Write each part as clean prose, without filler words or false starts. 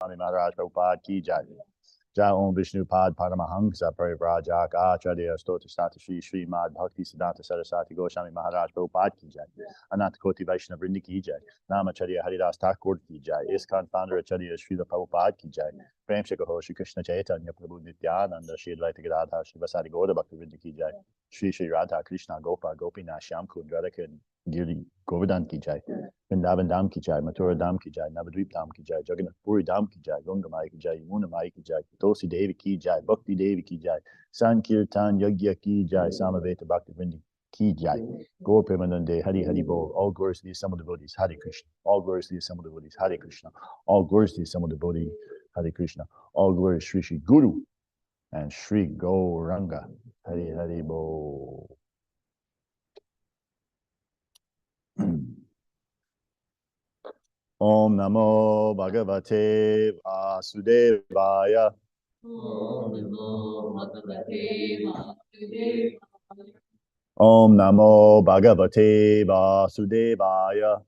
Swami Maharaj Prabhupada ki jai. Jai Om Vishnu Pad Paramahamsa Parivrajak Acharya Stota Sata Shri Shri Mad Bhakti Siddhanta Saraswati Goswami Maharaj Prabhupada ki jai. Ananta Koti Vaishnava Vrinda ki jai. Namacharya Haridas Thakur ki jai. ISKCON founder Acharya Srila Prabhupada ki jai. Prem Shakaho Shri Krishna Chaitanya Prabhu Nityananda Shri Advaita Gadadhar Shri Vasari Gaura Bhakti Vrinda ki jai. Shri Shri Radha Krishna Gopa Gopinath Shyam Kund Radha Giri Govardhan ki jai. Vrindavan Dham ki jai, Mathura Dham ki jai, Navadvip Dham ki jai, Jagannath Puri Dham ki jai, Ganga Mai ki jai, Yamuna Mai ki jai, Tulsi Devi ki jai, Bhakti Devi ki jai, Sankirtan Yagya ki jai, Samaveta Bhakti Vrindi ki jai, Gaur Premanande, Hari Hari Bol, all glories to the assembled devotees, Hare Krishna, all glories to the assembled devotees, Hare Krishna, all glories to the assembled devotees, Hare Krishna, all glories Shri Shri Guru and Shri Gauranga, Hari Hari Bol. Om Namo Bhagavate Vasudevaya. Om Namo Bhagavate Vasudevaya. Om Namo Bhagavate Vasudevaya.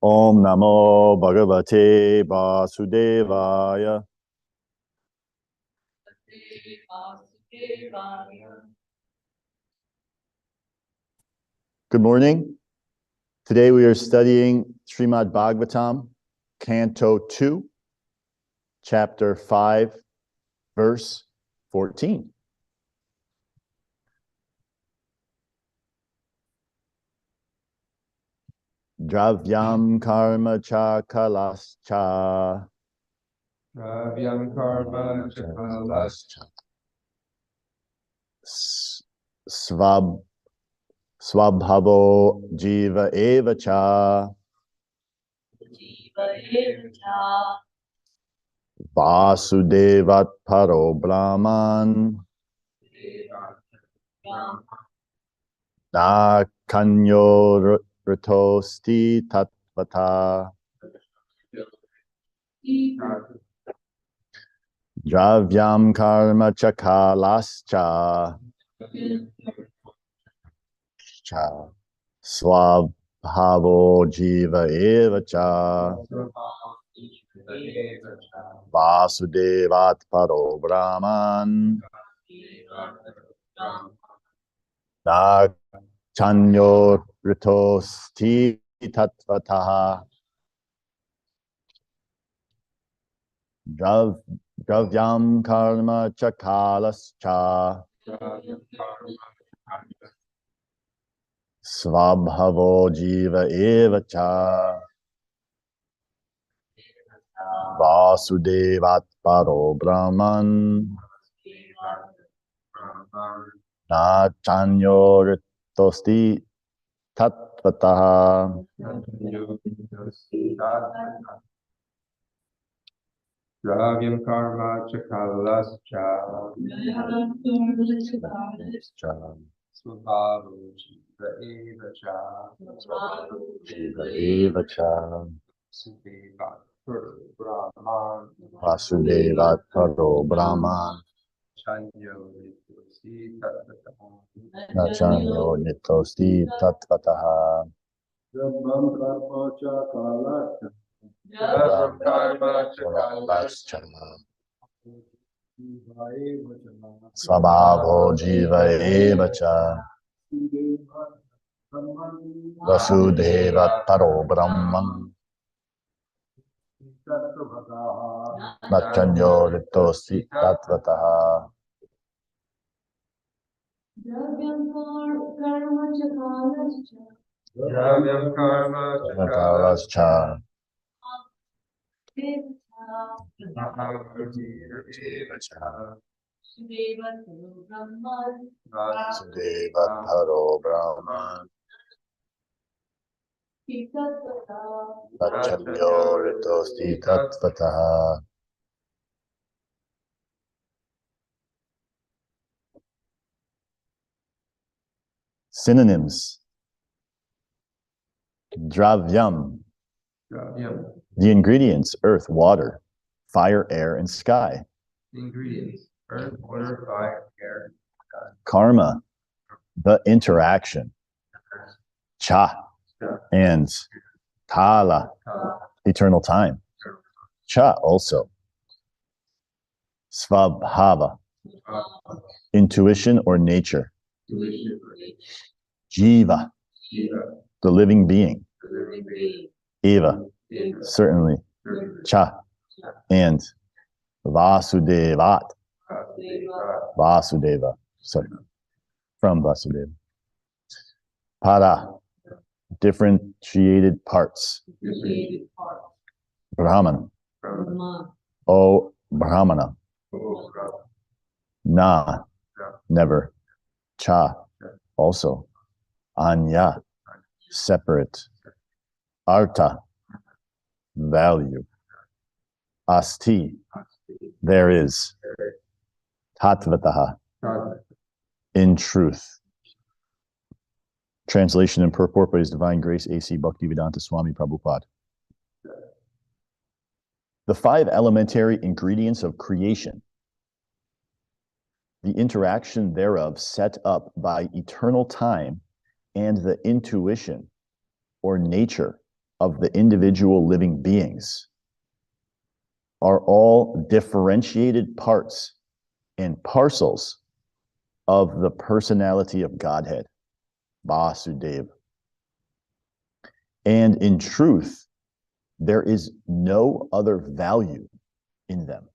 Om Namo Bhagavate Vasudevaya. Good morning. Today we are studying Srimad Bhagavatam, Canto 2, Chapter 5, Verse 14. Dravyam karma cha kalascha. Dravyam karma cha kalascha. Swabhavo jiva eva cha. Vasudevat paro brahman. Na kanyo ritosti tatvata. Dravyam karma cha kalascha. Swabhavo jiva eva cha. Vasudevat paro brahman. Na chanyo ritosti tatvataha. Dravyam karma cha kalascha. Swabhavo jiva eva cha. Vasudevat paro brahman. Na chanyo ritosti tatvataha. Dravyam karma cha kalascha. Swabhavo jiva eva cha. Jiva eva cha. Vasudevat paro brahman. Na chanyo ritosti tatvataha. Dravyam karma cha kalascha. Swabhavo jiva eva cha. Vasudevat paro brahman. Nachanyo ritosti tatvataha. Dravyam karma cha Kalascha. Vasudevat paro brahman. Nachanyo ritosti tatvataha. Synonyms. Dravyam. The ingredients: earth, water, fire, air, and sky. Ingredients: earth, water, fire, air, sky. Karma, the interaction. Cha, ends. Kala, eternal time. Cha, also. Svabhava, intuition or nature. Jiva, the living being. Eva, certainly. Cha, and Vasudevat. Vasudeva, sorry, from Vasudeva. Para, differentiated parts. Brahmana. O Brahmana. Na, never. Cha, also. Anya, separate. Artha, value. Asti, there is. Tatvataha, in truth. Translation and purport by His Divine Grace A.C. Bhaktivedanta Swami Prabhupada. The 5 elementary ingredients of creation, the interaction thereof set up by eternal time, and the intuition or nature of the individual living beings are all differentiated parts and parcels of the personality of Godhead, Vasudeva. And in truth, there is no other value in them.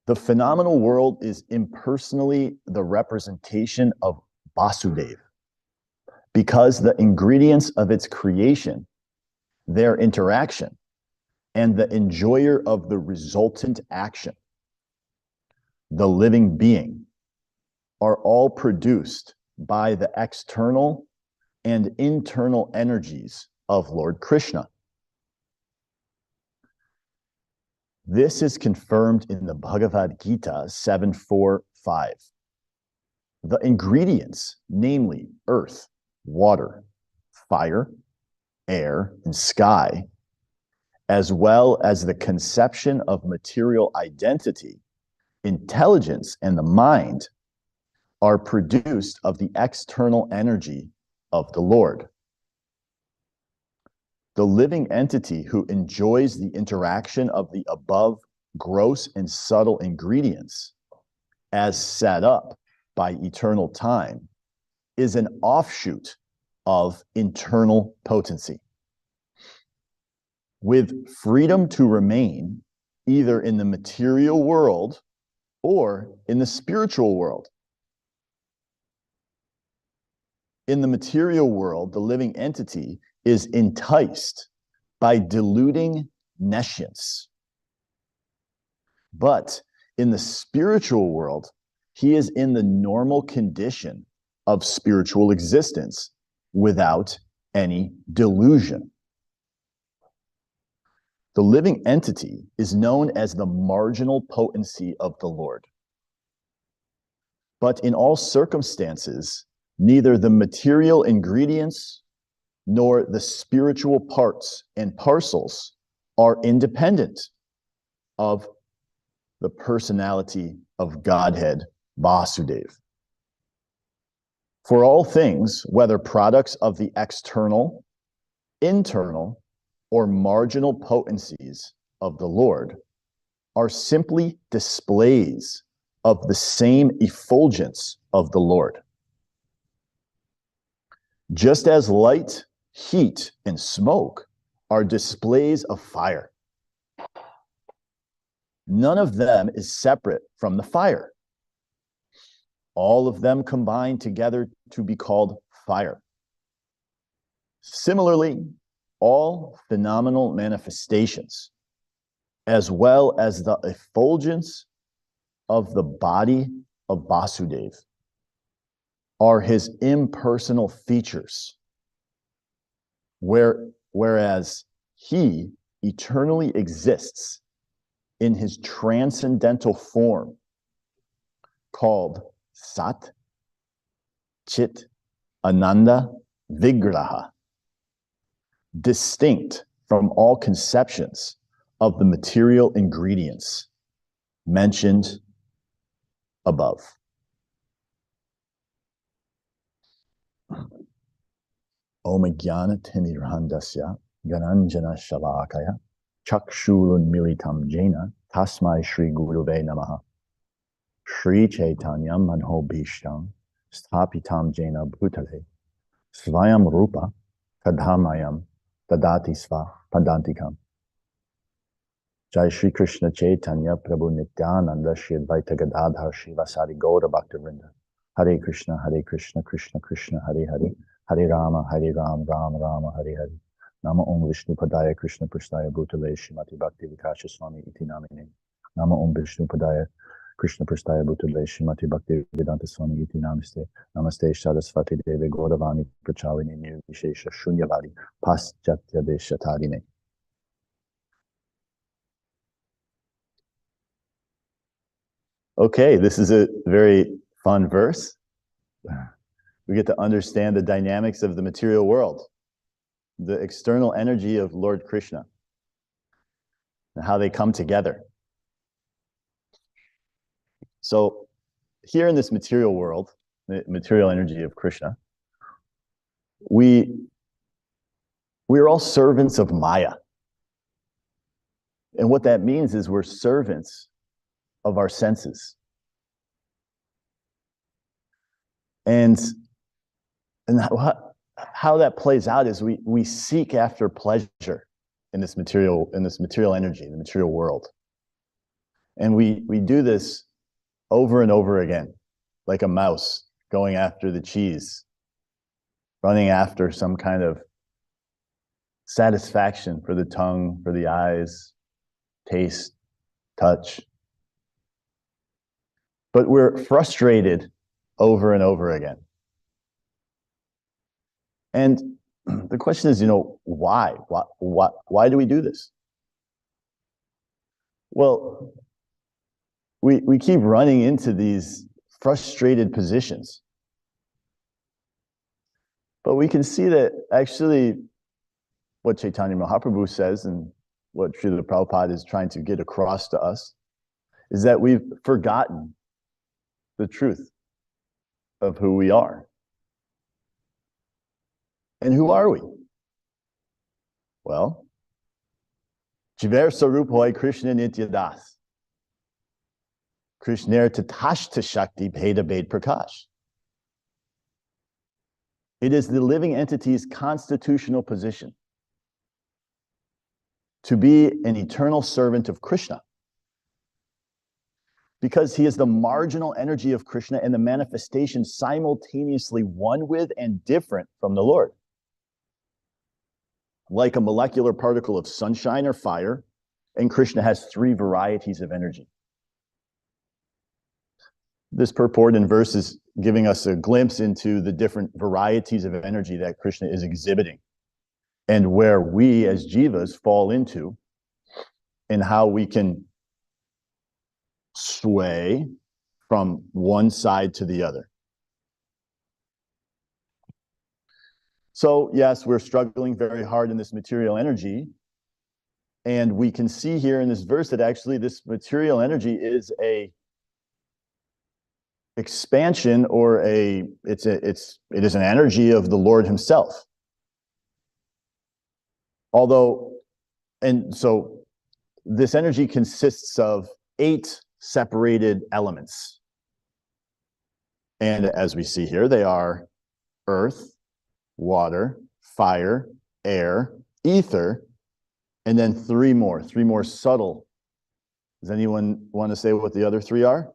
The phenomenal world is impersonally the representation of Vasudeva, because the ingredients of its creation, their interaction, and the enjoyer of the resultant action, the living being, are all produced by the external and internal energies of Lord Krishna. This is confirmed in the Bhagavad Gita 7.4.5. The ingredients, namely earth, water, fire, air, and sky, as well as the conception of material identity, intelligence, and the mind, are produced of the external energy of the Lord. The living entity who enjoys the interaction of the above gross and subtle ingredients, as set up by eternal time, is an offshoot of internal potency, with freedom to remain either in the material world or in the spiritual world. In the material world, the living entity is enticed by deluding nescience. But in the spiritual world, he is in the normal condition of spiritual existence without any delusion. The living entity is known as the marginal potency of the Lord. But in all circumstances, neither the material ingredients nor the spiritual parts and parcels are independent of the personality of Godhead, Vasudeva. For all things, whether products of the external, internal, or marginal potencies of the Lord, are simply displays of the same effulgence of the Lord. Just as light, heat, and smoke are displays of fire, none of them is separate from the fire. All of them combine together to be called fire. Similarly, all phenomenal manifestations, as well as the effulgence of the body of Vasudeva, are his impersonal features, whereas he eternally exists in his transcendental form called Sat, Chit, Ananda, Vigraha, distinct from all conceptions of the material ingredients mentioned above. Om Jnana Timirandasya Gananjana Shalakaya Chakshulun Militam Jena Tasmai Shri Guruve Namaha Shri Chaitanyam Manho Bhishtam Sthapitam Jena Bhutale Svayam Rupa Kadhamayam Dadati Sva Padantikam. Jai Shri Krishna Chaitanya Prabhu Nityananda Shri Advaita Gadadhar Shivasari Gaura Bhaktivinoda. Hare Krishna, Krishna Krishna, Hare Hare, Hare Rama, Rama Rama, Hare Hare. Nama Om Vishnu Padaya Krishna Prasthaya Bhutale Shrimati Bhakti Vikasha Swami Iti Namine. Nama Om Vishnu Padaya Krishna Prasthaya Bhutale Shrimati Bhakti Vedanta Swami Iti Namaste. Namaste Sarasvati Deve Gauravani Prachalini Nirvishesha Shunyavadi Paschatya Deshatarine. Okay, this is a very fun verse. We get to understand the dynamics of the material world, the external energy of Lord Krishna, and how they come together. So here in this material world, the material energy of Krishna, we are all servants of Maya. And what that means is we're servants of our senses. And how that plays out is we seek after pleasure in this material energy, in the material world. And we do this over and over again, like a mouse going after the cheese, running after some kind of satisfaction for the tongue, for the eyes, taste, touch. But we're frustrated over and over again. And the question is, why? Why do we do this? Well, we keep running into these frustrated positions. But we can see that actually what Chaitanya Mahaprabhu says and what Srila Prabhupada is trying to get across to us is that we've forgotten the truth of who we are. And who are we? Well, Jiver Sarup Hoy Krishna Nitya Das. Krishner Tatashta Shakti Bheda Bhed Prakash. It is the living entity's constitutional position to be an eternal servant of Krishna, because he is the marginal energy of Krishna and the manifestation simultaneously one with and different from the Lord. Like a molecular particle of sunshine or fire, and Krishna has three varieties of energy. This purport in verse is giving us a glimpse into the different varieties of energy that Krishna is exhibiting, and where we as jivas fall into, and how we can sway from one side to the other. So yes, we're struggling very hard in this material energy, and we can see here in this verse that actually this material energy is a expansion, or it is an energy of the Lord himself. And so this energy consists of 8 separated elements. And as we see here, they are earth, water, fire, air, ether, and then 3 more subtle. Does anyone want to say what the other 3 are?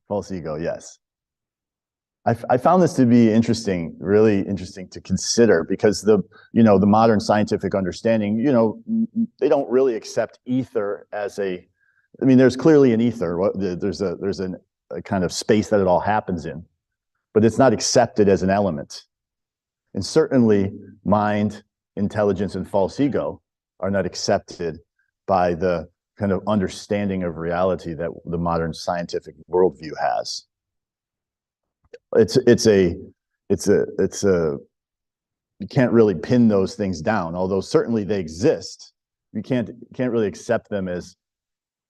False ego, yes. I found this to be interesting, really interesting to consider, because the modern scientific understanding, they don't really accept ether as there's clearly an ether. There's a kind of space that it all happens in, but it's not accepted as an element. And certainly mind, intelligence, and false ego are not accepted by the kind of understanding of reality that the modern scientific worldview has. You can't really pin those things down, although certainly they exist. You can't really accept them as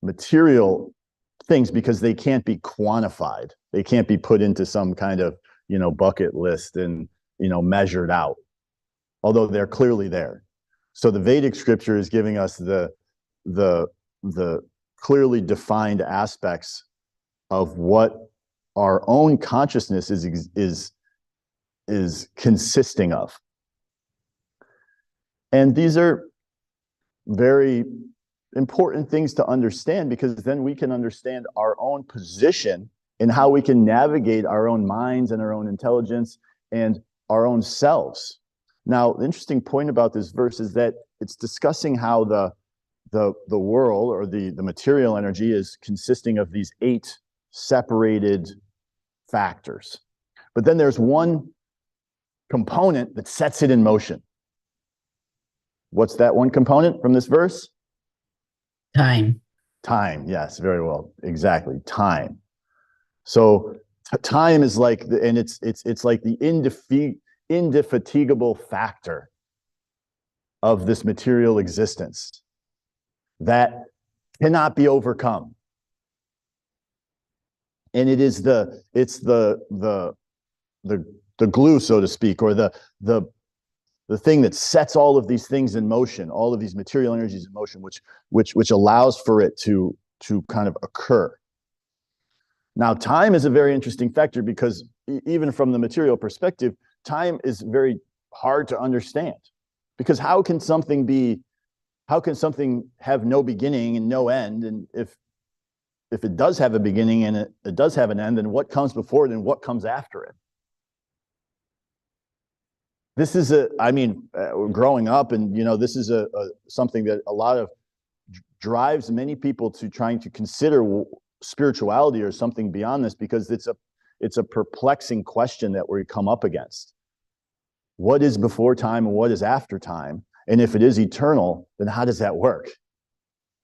material things because they can't be quantified. They can't be put into some kind of bucket list and, measured out, although they're clearly there. So the Vedic scripture is giving us the clearly defined aspects of what our own consciousness is consisting of. And these are very important things to understand, because then we can understand our own position and how we can navigate our own minds and our own intelligence and our own selves. Now, the interesting point about this verse is that it's discussing how the world, or the material energy, is consisting of these 8 separated factors. But then there's one component that sets it in motion. What's that one component from this verse? Time. Time, yes, very well, exactly, time. So time is like, and it's like the indefatigable factor of this material existence that cannot be overcome. And it is the glue, so to speak, or the thing that sets all of these things in motion, all of these material energies in motion, which allows for it to kind of occur. Now, time is a very interesting factor, because even from the material perspective, time is very hard to understand. Because how can something have no beginning and no end? And if it does have a beginning and it does have an end, then what comes before it and what comes after it? This is growing up, and this is something that a lot of drives many people to trying to consider spirituality or something beyond this, because it's a perplexing question that we come up against. What is before time and what is after time? And if it is eternal, then how does that work?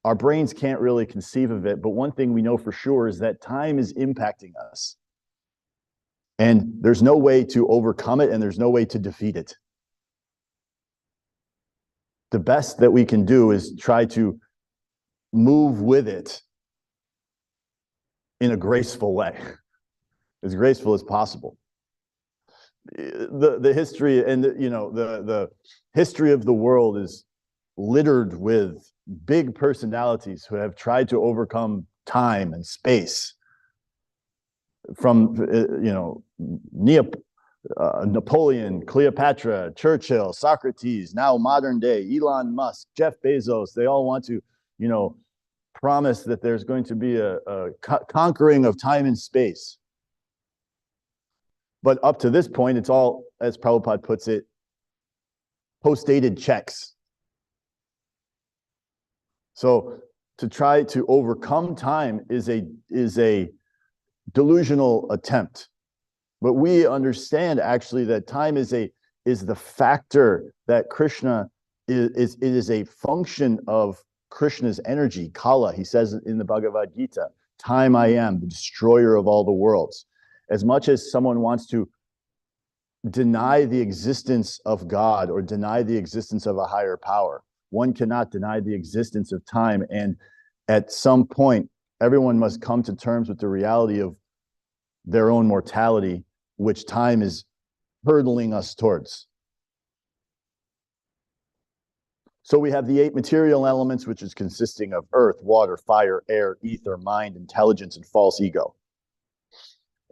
Our brains can't really conceive of it, but one thing we know for sure is that time is impacting us. And there's no way to overcome it, and there's no way to defeat it. The best that we can do is try to move with it in a graceful way, as graceful as possible. The history and the history of the world is littered with big personalities who have tried to overcome time and space. From Napoleon, Cleopatra, Churchill, Socrates, now modern day, Elon Musk, Jeff Bezos, they all want to, promise that there's going to be a conquering of time and space. But up to this point, it's all, as Prabhupada puts it, post-dated checks. So to try to overcome time is a delusional attempt. But we understand actually that time is the factor that Krishna is. It is a function of Krishna's energy, Kala. He says in the Bhagavad Gita, time I am, the destroyer of all the worlds. As much as someone wants to deny the existence of God or deny the existence of a higher power, one cannot deny the existence of time. And at some point, everyone must come to terms with the reality of their own mortality, which time is hurtling us towards. So we have the 8 material elements, which is consisting of earth, water, fire, air, ether, mind, intelligence, and false ego.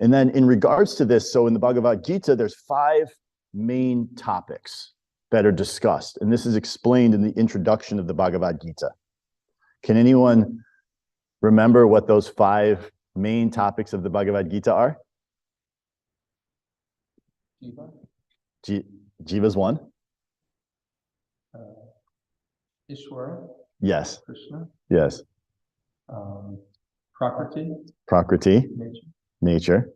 And then in regards to this, so in the Bhagavad Gita, there's 5 main topics that are discussed. And this is explained in the introduction of the Bhagavad Gita. Can anyone remember what those 5 main topics of the Bhagavad Gita are? Jiva. Jiva's one. Ishwara. Yes. Krishna. Yes. Prakriti. Prakriti. Nature. Nature.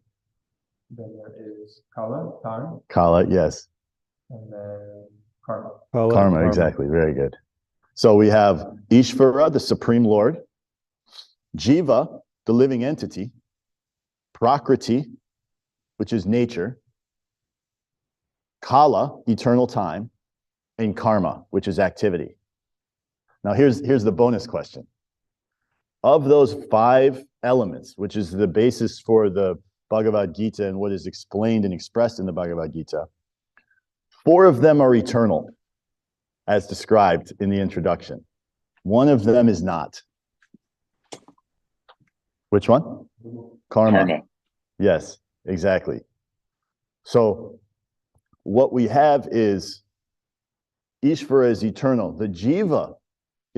Then there is Kala, time. Kala, yes. And then Karma. Karma, exactly. Very good. So we have Ishvara, the Supreme Lord. Jiva, the living entity. Prakriti, which is nature. Kala, eternal time. And karma, which is activity. Now here's the bonus question. Of those 5 elements, which is the basis for the Bhagavad Gita and what is explained and expressed in the Bhagavad Gita, 4 of them are eternal, as described in the introduction. 1 of them is not. Which one? Karma. Yes, exactly. So what we have is Ishvara is eternal. The Jiva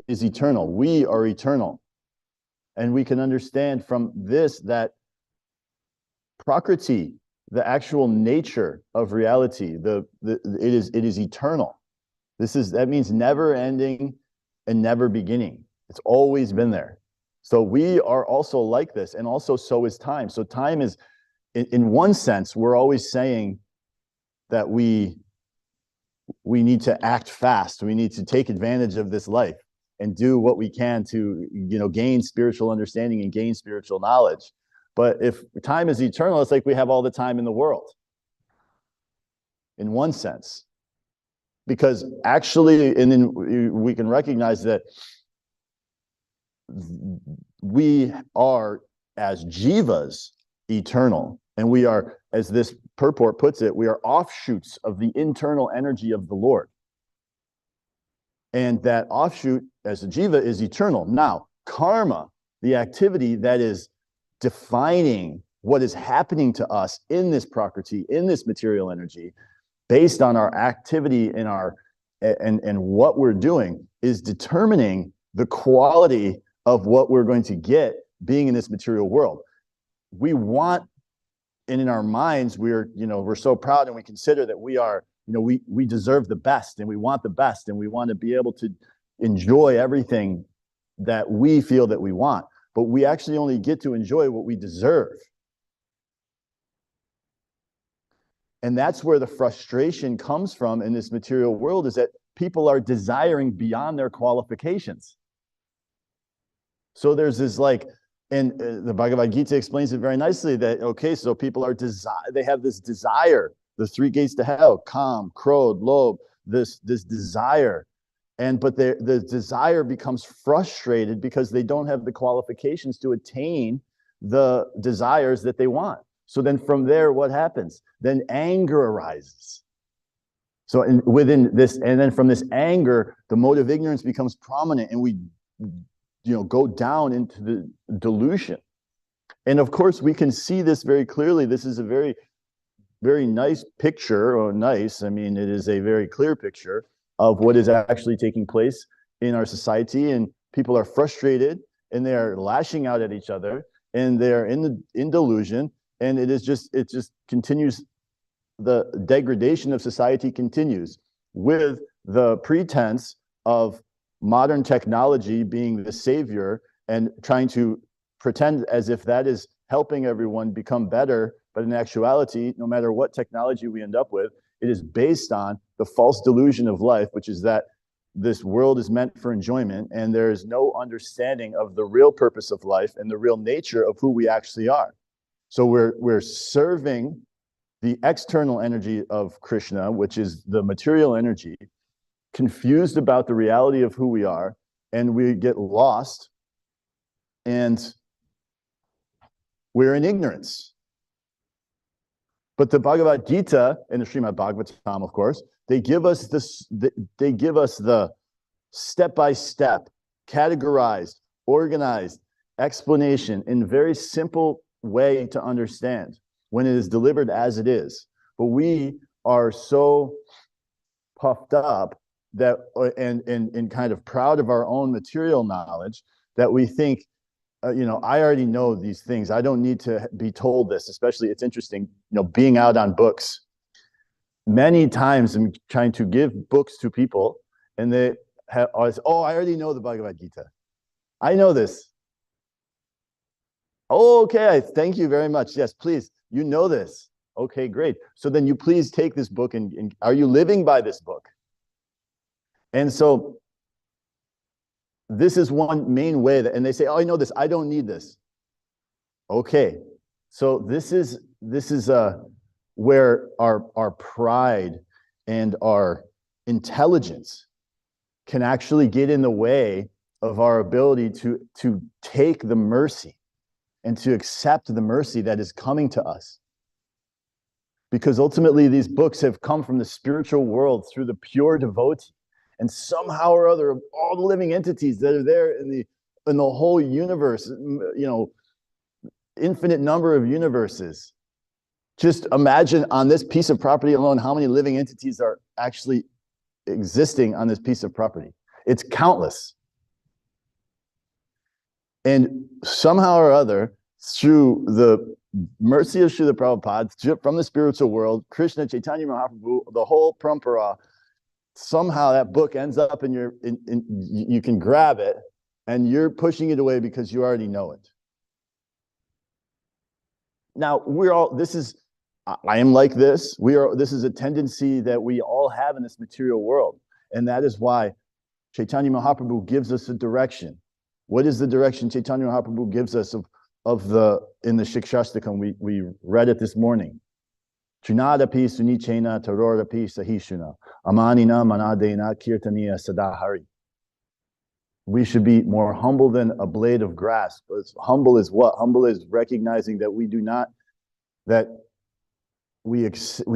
is eternal. We are eternal. And we can understand from this that Prakriti, the actual nature of reality, it is eternal. That means never ending and never beginning. It's always been there. So we are also like this, and also so is time. So time is, in one sense, we're always saying that we need to act fast. We need to take advantage of this life and do what we can to, gain spiritual understanding and gain spiritual knowledge. But if time is eternal, it's like we have all the time in the world, in one sense. Because actually, and then we can recognize that we are, as jivas, eternal. And we are, as this purport puts it, we are offshoots of the internal energy of the Lord. And that offshoot, as a jiva, is eternal. Now, karma, the activity that is defining what is happening to us in this prakriti, in this material energy, based on our activity and what we're doing, is determining the quality of what we're going to get being in this material world. We want, and in our minds, we're so proud, and we consider that we are, we deserve the best, and we want the best, and we want to be able to enjoy everything that we feel that we want. But we actually only get to enjoy what we deserve. And that's where the frustration comes from in this material world, is that people are desiring beyond their qualifications. So there's this and the Bhagavad Gita explains it very nicely that, okay, so people are they have this desire, the 3 gates to hell, Kam, Krodh, Lobh, this desire. But the desire becomes frustrated because they don't have the qualifications to attain the desires that they want. So then from there, what happens? Then anger arises. So within this, and then from this anger, the mode of ignorance becomes prominent, and we go down into the delusion. And of course, we can see this very clearly. This is a very, very nice picture, it is a very clear picture of what is actually taking place in our society. And people are frustrated, and they are lashing out at each other, and they're in delusion. And it just continues. The degradation of society continues with the pretense of modern technology being the savior and trying to pretend as if that is helping everyone become better. But in actuality, no matter what technology we end up with, it is based on the false delusion of life, which is that this world is meant for enjoyment, and there is no understanding of the real purpose of life and the real nature of who we actually are. So we're serving the external energy of Krishna, which is the material energy, confused about the reality of who we are, and we get lost, and we're in ignorance. But the Bhagavad Gita and the Srimad Bhagavatam, of course, they give us the step-by-step, categorized, organized explanation in a very simple way to understand when it is delivered as it is. But we are so puffed up that and kind of proud of our own material knowledge that we think, I already know these things. I don't need to be told this. Especially, it's interesting, being out on books. Many times I'm trying to give books to people, and they always, I already know the Bhagavad Gita. I know this. Oh, okay, thank you very much. Yes, please, you know this. Okay, great. So then you please take this book, and are you living by this book? And so this is one main way and they say, I know this, I don't need this. Okay, so this is where our pride and our intelligence can actually get in the way of our ability to take the mercy and to accept the mercy that is coming to us. Because ultimately these books have come from the spiritual world through the pure devotee. And somehow or other, of all the living entities that are there in the whole universe, infinite number of universes, just imagine on this piece of property alone, how many living entities are actually existing on this piece of property. It's countless. And somehow or other, through the mercy of Srila Prabhupada, from the spiritual world, Krishna, Chaitanya Mahaprabhu, the whole parampara, somehow that book ends up you can grab it and you're pushing it away because you already know it. Now, I am like this. This is a tendency that we all have in this material world. And that is why Chaitanya Mahaprabhu gives us a direction. What is the direction Chaitanya Mahaprabhu gives us in the Shikshastakam? We read it this morning. Trinadapi sunichena tarorapi sahishuna amanina manadena kirtaniya sadahari. We should be more humble than a blade of grass. But humble is what? Humble is recognizing that we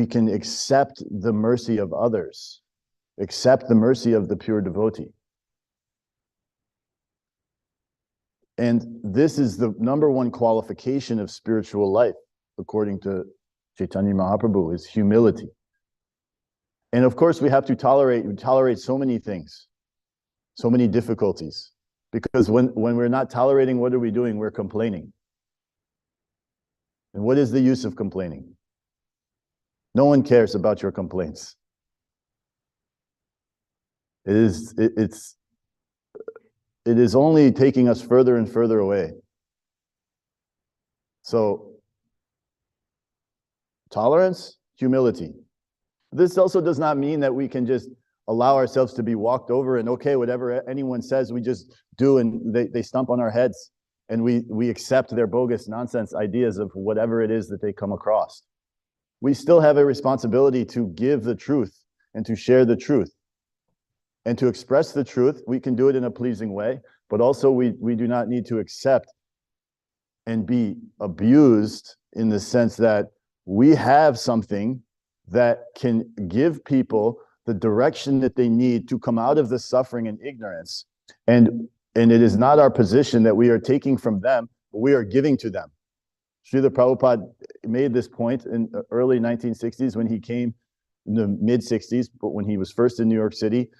can accept the mercy of others, accept the mercy of the pure devotee. And this is the number one qualification of spiritual life, according to Chaitanya Mahaprabhu, is humility. And of course, we have to tolerate so many things, so many difficulties. Because when we're not tolerating, what are we doing? We're complaining. And what is the use of complaining? No one cares about your complaints. It is only taking us further and further away. So, tolerance, humility. This also does not mean that we can just allow ourselves to be walked over and okay, whatever anyone says, we just do and they stomp on our heads and we accept their bogus nonsense ideas of whatever it is that they come across. We still have a responsibility to give the truth and to share the truth. And to express the truth, we can do it in a pleasing way, but also we do not need to accept and be abused in the sense that we have something that can give people the direction that they need to come out of the suffering and ignorance. And it is not our position that we are taking from them, but we are giving to them. Srila Prabhupada made this point in the early 1960s when he came in the mid-60s, but when he was first in New York City,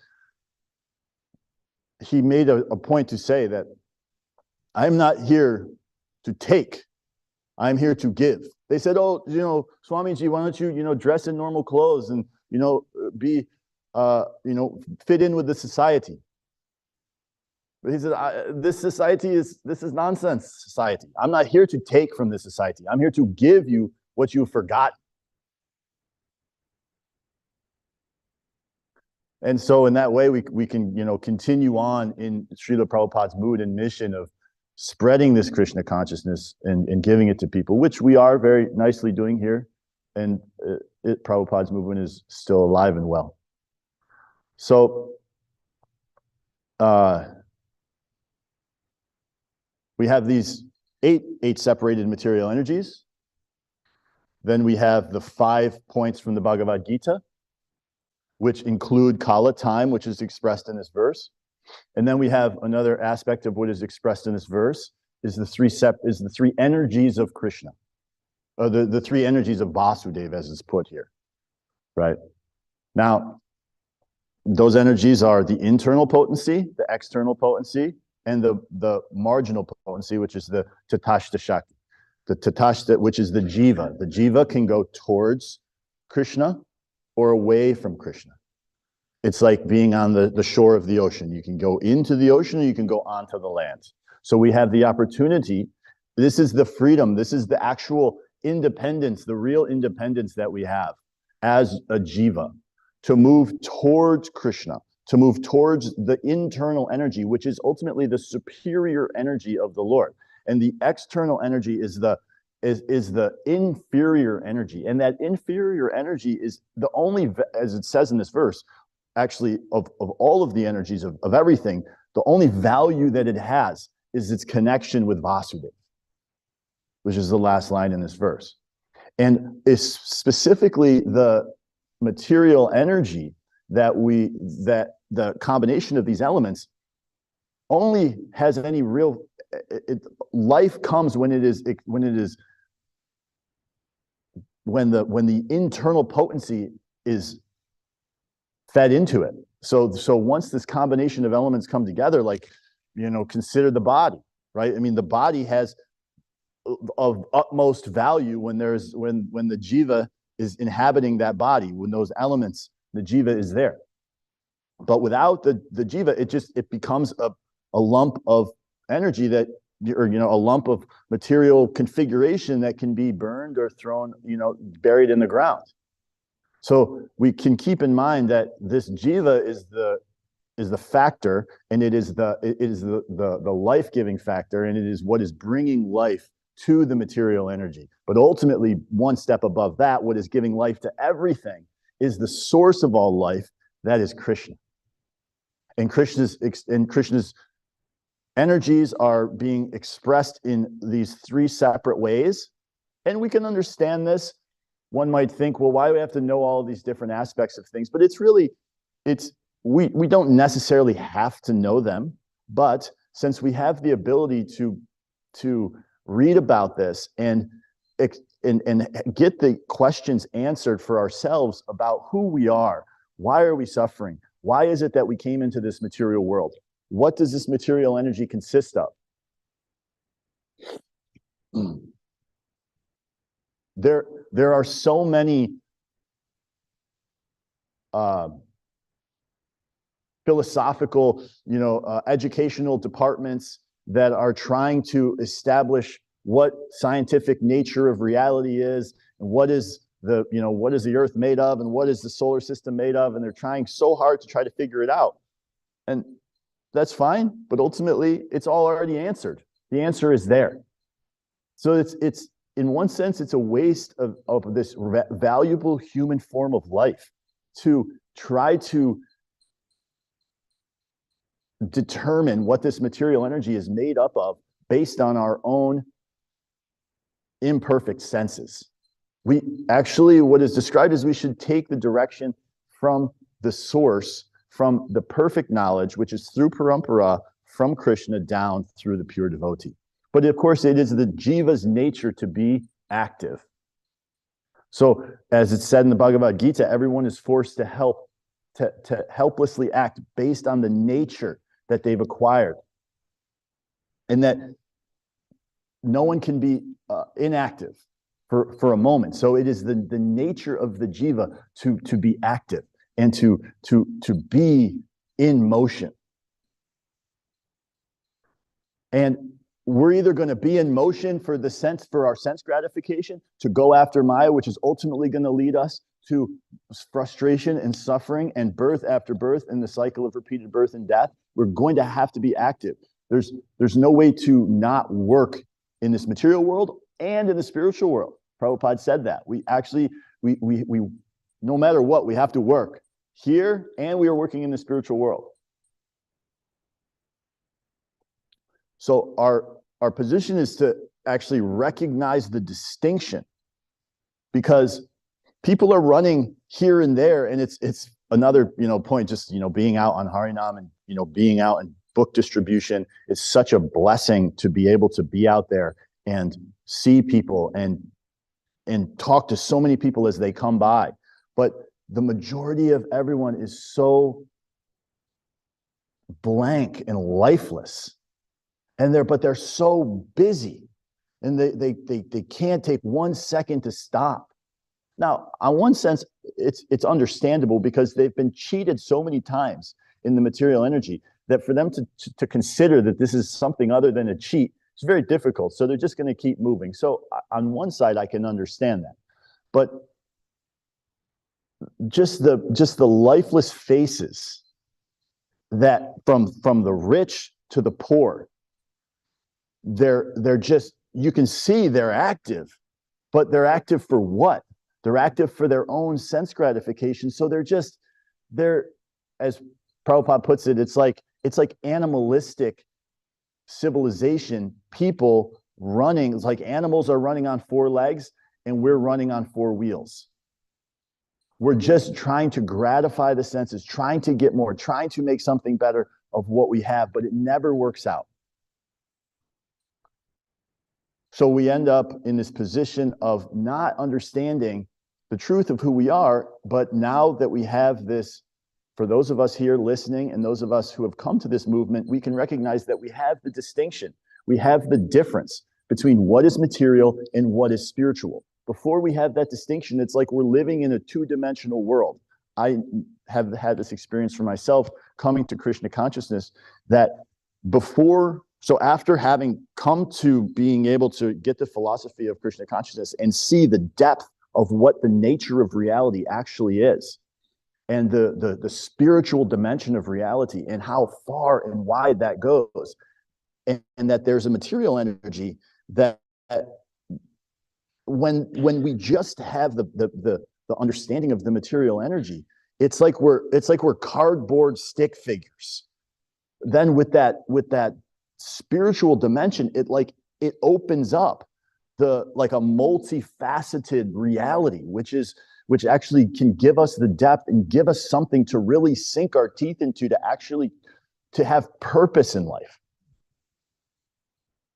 he made a point to say that I'm not here to take, I'm here to give. They said, oh, Swamiji, why don't you, dress in normal clothes and, be, fit in with the society. But he said, this is nonsense society. I'm not here to take from this society. I'm here to give you what you forgot. And so in that way, we can, continue on in Srila Prabhupada's mood and mission of spreading this Krishna consciousness and giving it to people, which we are very nicely doing here. And Prabhupada's movement is still alive and well. So we have these eight separated material energies. Then we have the 5 points from the Bhagavad Gita, which include Kala, time, which is expressed in this verse. And then we have another aspect of what is expressed in this verse is the three energies of Krishna, or the three energies of Vasudeva, as it's put here, right? Now, those energies are the internal potency, the external potency, and the marginal potency, which is the Tatashta Shakti. The Tatashta, which is the Jiva. The Jiva can go towards Krishna or away from Krishna. It's like being on the shore of the ocean. You can go into the ocean or you can go onto the land. So we have the opportunity. This is the freedom. This is the actual independence, the real independence that we have as a jiva, to move towards Krishna, to move towards the internal energy, which is ultimately the superior energy of the Lord. And the external energy is the inferior energy. And that inferior energy is the only, as it says in this verse, actually of all of the energies of everything, the only value that it has is its connection with Vasudeva. which is the last line in this verse. And it's specifically the material energy that the combination of these elements only has any real life comes when the internal potency is fed into it. So once this combination of elements come together, like, consider the body, right? I mean, the body has of utmost value when the jiva is inhabiting that body, when those elements, the jiva is there. But without the jiva, it becomes a lump of energy a lump of material configuration that can be burned or thrown, buried in the ground. So we can keep in mind that this jiva is the factor, and it is the life-giving factor, and it is what is bringing life to the material energy. But ultimately, one step above that, what is giving life to everything is the source of all life, that is Krishna. And Krishna's energies are being expressed in these three separate ways. And we can understand this. One might think, well, why do we have to know all of these different aspects of things? But we don't necessarily have to know them. But since we have the ability to read about this and get the questions answered for ourselves about who we are, why are we suffering? Why is it that we came into this material world? What does this material energy consist of? There are so many philosophical, educational departments that are trying to establish what scientific nature of reality is, and what is the earth made of, and what is the solar system made of, and they're trying so hard to try to figure it out. And that's fine, but ultimately it's all already answered. The answer is there. So it's in one sense, it's a waste of this valuable human form of life to try to determine what this material energy is made up of based on our own imperfect senses. What is described is we should take the direction from the source, from the perfect knowledge, which is through parampara, from Krishna down through the pure devotee. But of course, it is the jiva's nature to be active. So as it's said in the Bhagavad Gita, everyone is forced to helplessly act based on the nature that they've acquired. And that no one can be inactive for a moment. So it is the nature of the jiva to be active and to be in motion. And we're either going to be in motion for our sense gratification, to go after Maya, which is ultimately going to lead us to frustration and suffering and birth after birth in the cycle of repeated birth and death. We're going to have to be active. There's no way to not work in this material world and in the spiritual world. Prabhupada said that. We no matter what, we have to work here, and we are working in the spiritual world. So our position is to actually recognize the distinction, because people are running here and there, and it's another point. Just being out on Harinam and being out in book distribution, it's such a blessing to be able to be out there and see people and talk to so many people as they come by. But the majority of everyone is so blank and lifeless. But they're so busy, and they can't take 1 second to stop. Now, on one sense, it's understandable, because they've been cheated so many times in the material energy that for them to consider that this is something other than a cheat, it's very difficult. So they're just going to keep moving. So on one side, I can understand that, but just the lifeless faces that from the rich to the poor, they're just, you can see they're active, but they're active for what? They're active for their own sense gratification. So they're, as Prabhupada puts it, it's like animalistic civilization, people running. It's like animals are running on 4 legs and we're running on 4 wheels. We're just trying to gratify the senses, trying to get more, trying to make something better of what we have, but it never works out. So we end up in this position of not understanding the truth of who we are, but now that we have this, for those of us here listening and those of us who have come to this movement, we can recognize that we have the distinction. We have the difference between what is material and what is spiritual. Before we have that distinction, it's like we're living in a 2-dimensional world. I have had this experience for myself coming to Krishna consciousness that so after having come to being able to get the philosophy of Krishna consciousness and see the depth of what the nature of reality actually is, and the spiritual dimension of reality and how far and wide that goes, and that there's a material energy that when we just have the understanding of the material energy, it's like we're cardboard stick figures. Then with that spiritual dimension, it opens up like a multifaceted reality, which actually can give us the depth and give us something to really sink our teeth into, to have purpose in life.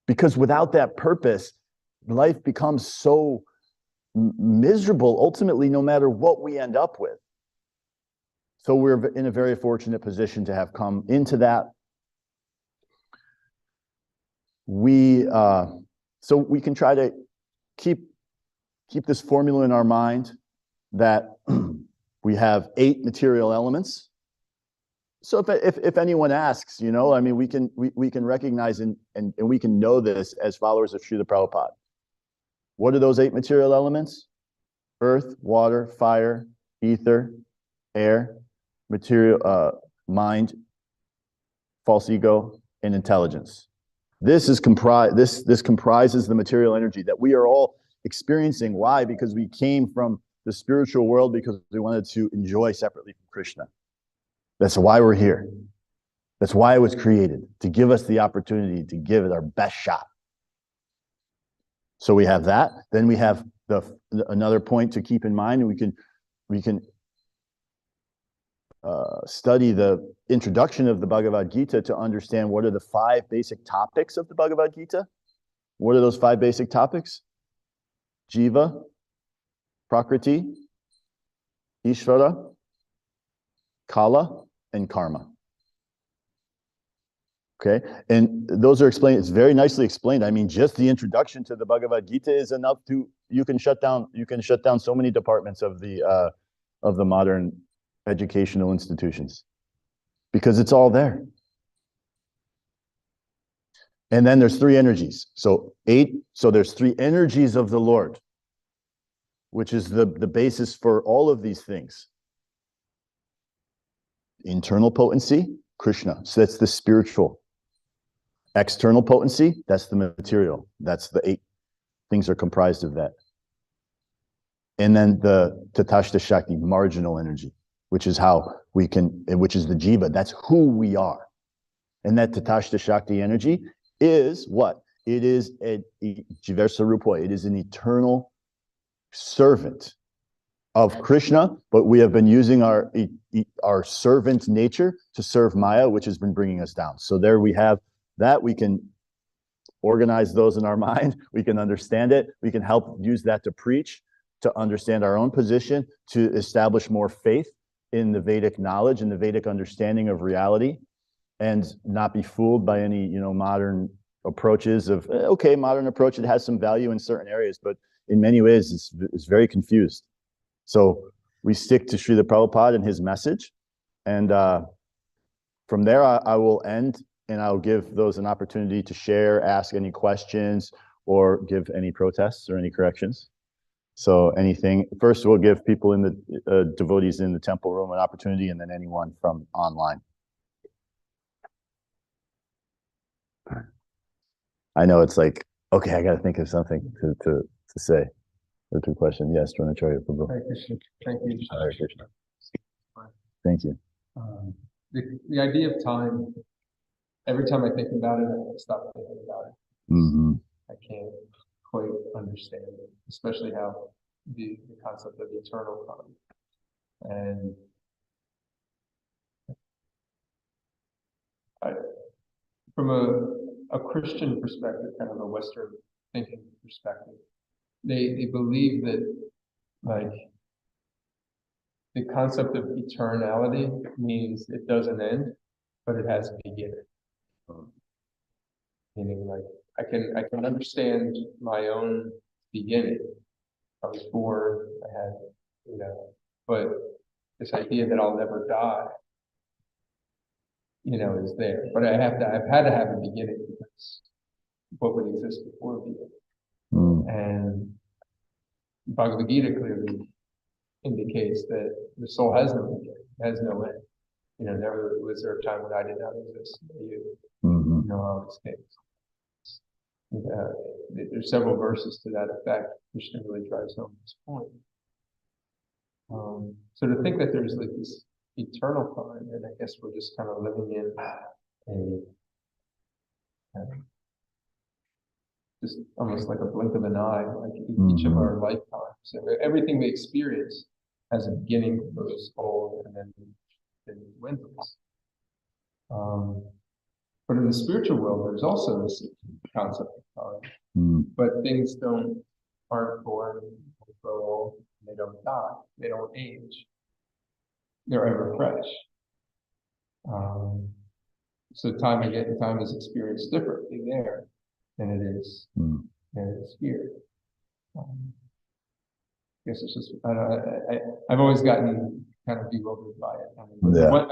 Because without that purpose, life becomes so miserable, ultimately, no matter what we end up with. So we're in a very fortunate position to have come into that. So we can try to keep this formula in our mind that we have 8 material elements. So if anyone asks, I mean, we can recognize and we can know this as followers of Srila Prabhupada. What are those 8 material elements? Earth, water, fire, ether, air, material, mind, false ego, and intelligence. This comprises the material energy that we are all experiencing. Why? Because we came from the spiritual world because we wanted to enjoy separately from Krishna. That's why we're here. That's why it was created, to give us the opportunity to give it our best shot. So we have that. Then we have another point to keep in mind, and we can study the introduction of the Bhagavad Gita to understand what are the 5 basic topics of the Bhagavad Gita. What are those 5 basic topics? Jiva, Prakriti, Ishvara, Kala, and Karma. Okay, and those are explained. It's very nicely explained. I mean, just the introduction to the Bhagavad Gita is enough you can shut down so many departments of the modern educational institutions, because it's all there. And then there's 3 energies. So 8. So there's 3 energies of the Lord, which is the basis for all of these things. Internal potency, Krishna. So that's the spiritual. External potency, that's the material. That's the 8 things are comprised of that. And then the Tatashta Shakti, marginal energy, which is which is the Jiva. That's who we are. And that Tatashta Shakti energy is what? It is a Jiver Sarupa. It is an eternal servant of Krishna, but we have been using our servant nature to serve Maya, which has been bringing us down. So there we have that. We can organize those in our mind. We can understand it. We can help use that to preach, to understand our own position, to establish more faith in the Vedic knowledge and the Vedic understanding of reality, and not be fooled by any modern approaches of modern approach. It has some value in certain areas, but in many ways it's very confused. So we stick to Srila Prabhupada and his message, and from there I will end, and I'll give those an opportunity to share, ask any questions, or give any protests or any corrections. So anything. First, we'll give people in the devotees in the temple room an opportunity, and then anyone from online. I know it's like, okay, I got to think of something to say. Or to question. Yes, Dronacharya Prabhu. Hare Krishna. Thank you. Hare Krishna. Thank you. The idea of time, every time I think about it, I stop thinking about it. Mm-hmm. I can't quite understand it, especially how the concept of eternal time. And from a Christian perspective, kind of a Western thinking perspective, they believe that like the concept of eternality means it doesn't end, but it has a beginning. Meaning like I can understand my own beginning. I was born, I had, but this idea that I'll never die, is there. But I've had to have a beginning because what would exist before being? And Bhagavad Gita clearly indicates that the soul has no beginning, has no end. Never was there a time when I did not exist. You know how this case. There's several verses to that effect. Krishna really drives home this point. So to think that there's like this eternal time, and I guess we're just kind of living in just almost like a blink of an eye, like each of our lifetimes. So everything we experience has a beginning, grows old, and then dwindles. But in the spiritual world, there's also this concept of time. But things aren't born, they grow old, they don't die, they don't age. They're ever fresh. So time is experienced differently there than it is here. I guess it's just I've always gotten kind of bewildered by it. I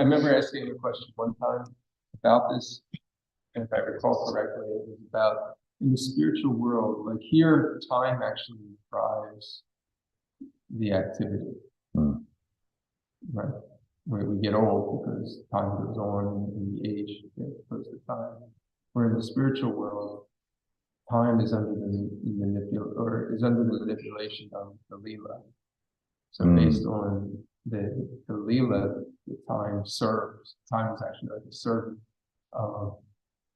remember asking a question one time about this, and if I recall correctly, it was about in the spiritual world, like here, time actually drives the activity. Right? We get old because time goes on and we age close to time. Where in the spiritual world, time is under the manipulation of the Leela. So based on the Leela, the time serves. Time is actually like a servant of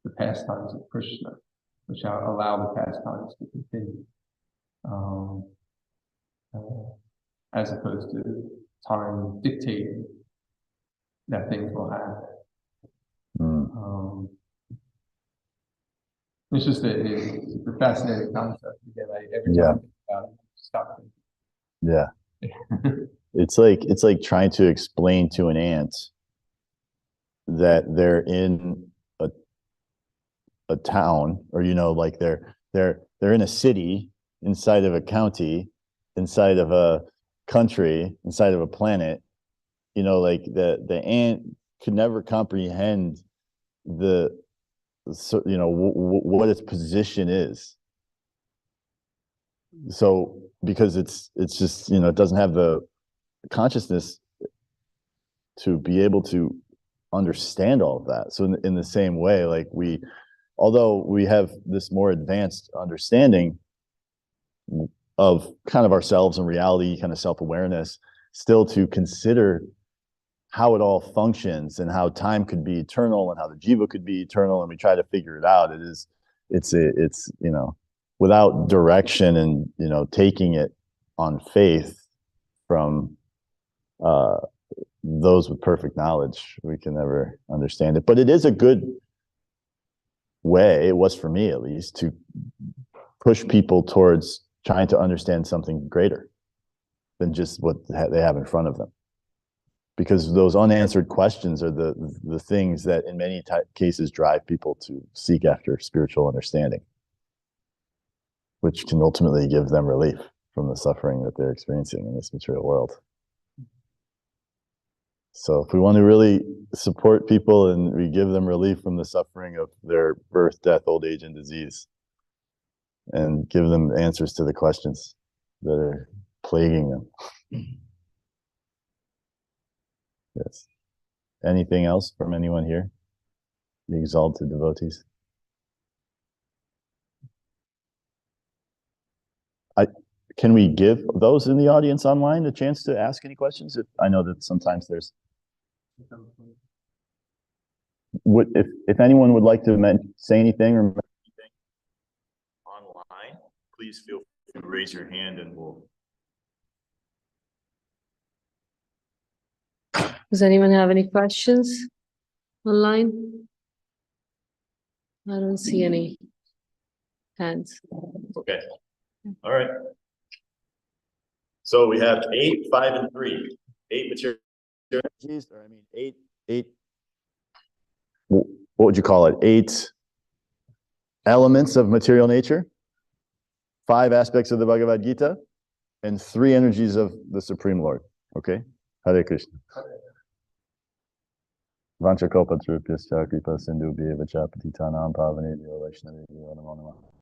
the pastimes of Krishna, which allow the pastimes to continue, as opposed to time dictating that things will happen. It's just it's a fascinating concept. Again, every time I think about it, I stop thinking. Yeah. It's like trying to explain to an ant that they're in a town, or like they're in a city, inside of a county, inside of a country, inside of a planet. Like the ant could never comprehend what its position is. So because it's just it doesn't have the consciousness to be able to understand all of that. So in the same way, like although we have this more advanced understanding of kind of ourselves and reality, kind of self-awareness, still to consider how it all functions and how time could be eternal and how the jiva could be eternal, and we try to figure it out. It's without direction and taking it on faith from those with perfect knowledge, we can never understand it. But it is a good way, it was for me at least, to push people towards trying to understand something greater than just what they have in front of them. Because those unanswered questions are the things that in many cases drive people to seek after spiritual understanding, which can ultimately give them relief from the suffering that they're experiencing in this material world. So if we want to really support people and we give them relief from the suffering of their birth, death, old age, and disease, and give them answers to the questions that are plaguing them. Yes. Anything else from anyone here? The exalted devotees? Can we give those in the audience online a chance to ask any questions? I know that sometimes there's... If anyone would like to say anything or anything online. please feel free to raise your hand and we'll. Does anyone have any questions online? I don't see any hands. Okay, all right. So we have 8, 5, and 3. 8 material energies, or I mean 8. What would you call it? 8 elements of material nature, 5 aspects of the Bhagavad Gita, and 3 energies of the Supreme Lord. Okay? Hare Krishna. Vanchakalpatrupyascha kripa sindhu bheva cha patitanam pavanebhyo vaishnavebhyo namo namaha.